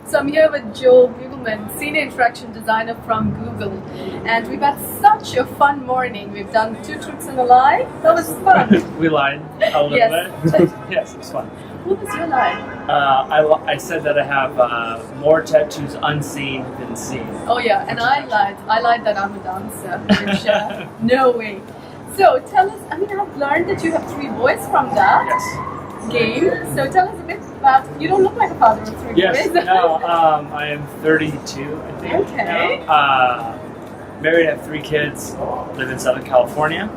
So I'm here with Joel Beukelman, Senior Interaction Designer from Google. And we've had such a fun morning. We've done 2 truths and a lie. That was fun. We lied a little bit. Yes, it was fun. What was your lie? I said that I have more tattoos unseen than seen. Oh yeah, and I lied. I lied that I'm a dancer, which no way. So tell us, I've learned that you have 3 boys from that game. So tell us a bit about, you don't look like a father of 3 boys. No, I am 32, I think. Okay. Married, have 3 kids, live in Southern California.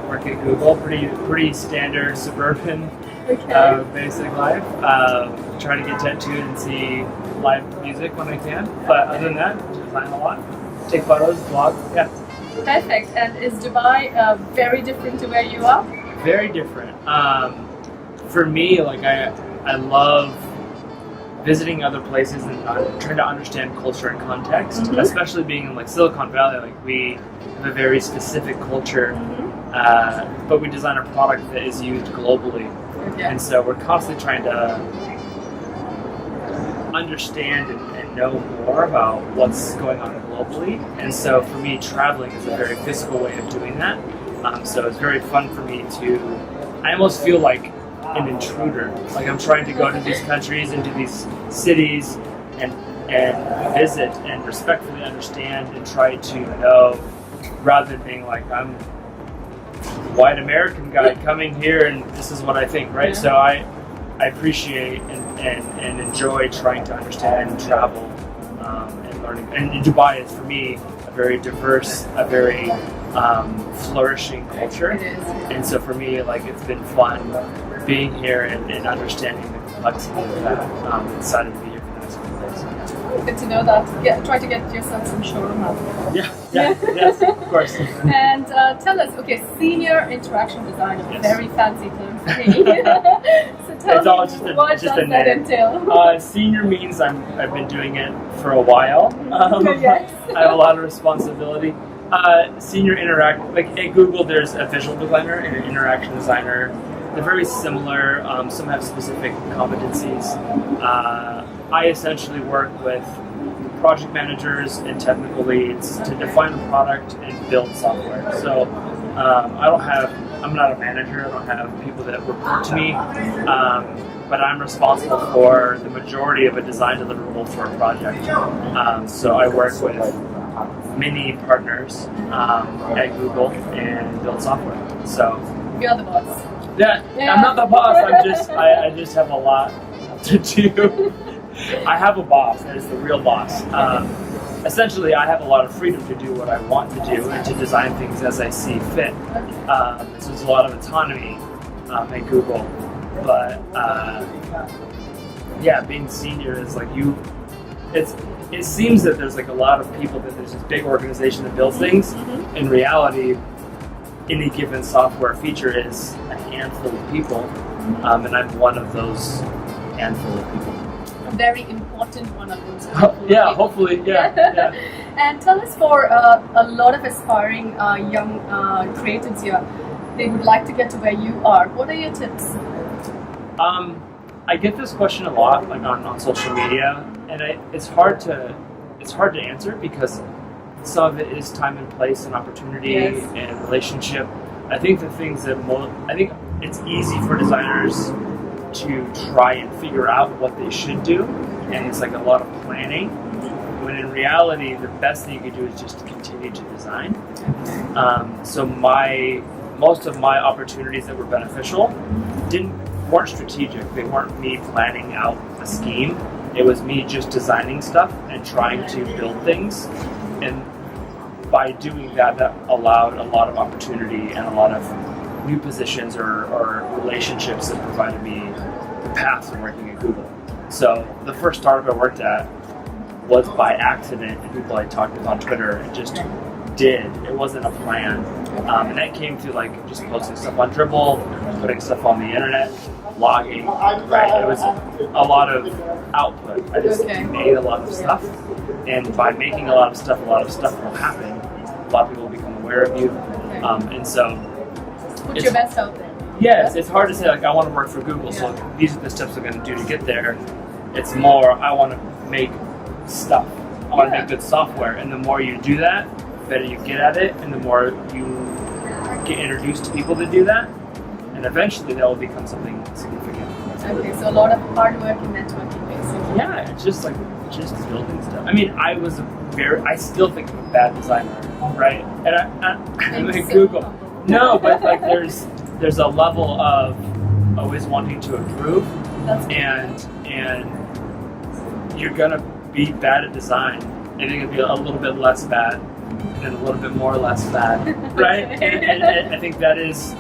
Work at Google, pretty standard suburban basic life. Try to get tattooed and see live music when I can. But other than that, design a lot. Take photos, vlog, Perfect. And is Dubai very different to where you are? Very different. For me, like I love visiting other places and trying to understand culture and context, especially being in like Silicon Valley. Like we have a very specific culture, but we design a product that is used globally. And so we're constantly trying to understand and know more about what's going on globally. And so for me, traveling is a very physical way of doing that. So it's very fun for me I almost feel like an intruder. Like I'm trying to go to these countries, into these cities, and visit and respectfully understand and try to know, rather than being like, I'm white American guy coming here and this is what I think, right? So I appreciate and enjoy trying to understand and travel and learning. And Dubai is, for me, a very diverse, a very flourishing culture. And so for me, like, it's been fun being here and understanding the complexity of that. I'm excited to be here for the next few days. Good to know that. Try to get yourself some showroom help. Yes, of course. And tell us, Senior Interaction Designer, very fancy term for me. So tell me, what does that entail? Senior means I've been doing it for a while. I have a lot of responsibility. Senior like at Google, there's a visual designer and an interaction designer. They're very similar. Some have specific competencies. I essentially work with project managers and technical leads to define a product and build software. So I'm not a manager. I don't have people that report to me, but I'm responsible for the majority of a design deliverable for a project. So I work with many partners at Google and build software. So you're the boss. Yeah, I'm not the boss. I just have a lot to do. I have a boss that is the real boss. Essentially, I have a lot of freedom to do what I want to do and to design things as I see fit. So there's a lot of autonomy at Google. But being senior is like it seems that there's like a lot of people, that there's this big organization that builds things. In reality, any given software feature is a handful of people, and I'm one of those handful of people. A very important one of those. Hopefully. And tell us, for a lot of aspiring young creatives here, they would like to get to where you are. What are your tips? I get this question a lot, like on social media, and it's hard to answer, because some of it is time and place and opportunity and relationship. I think the things that I think it's easy for designers to try and figure out what they should do, and it's like a lot of planning, when in reality the best thing you can do is just continue to design. So most of my opportunities that were beneficial weren't strategic. They weren't me planning out a scheme. It was me just designing stuff and trying to build things, and by doing that allowed a lot of opportunity and a lot of new positions or relationships that provided me the path to working at Google. So the first startup I worked at was by accident, and people I talked with on Twitter, and just did. It wasn't a plan. And that came through like just posting stuff on Dribble, putting stuff on the internet, blogging, right? It was a lot of output. I just made a lot of stuff, and by making a lot of stuff will happen. A lot of people will become aware of you, and so put your best out there. Yes, it's hard to say like I want to work for Google, so these are the steps I'm going to do to get there. It's more, I want to make stuff. I want to Yeah. make good software. And the more you do that, the better you get at it, and the more you get introduced to people that do that. And eventually that will become something significant. Okay, so a lot of hard work and networking, basically. Yeah, it's just building stuff. I mean, I still think I'm a bad designer, right? And I'm in So Google. humble. No, but like there's a level of always wanting to improve, That's good. and you're gonna be bad at design. I think it'd be a little bit less bad, and then a little bit more less bad, right? Okay. and I think that is,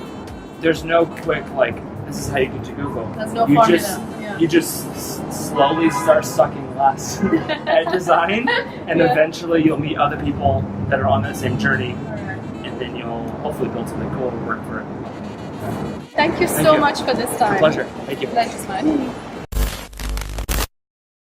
there's no quick like, this is how you get to Google. There's no you formula. just Yeah. you just slowly start sucking less at design, and Yeah. eventually you'll meet other people that are on that same journey, Alright. and then you'll hopefully build something cool to work for it. Thank you Thank so you. much for this time. Pleasure. Thank you. Pleasure's mine.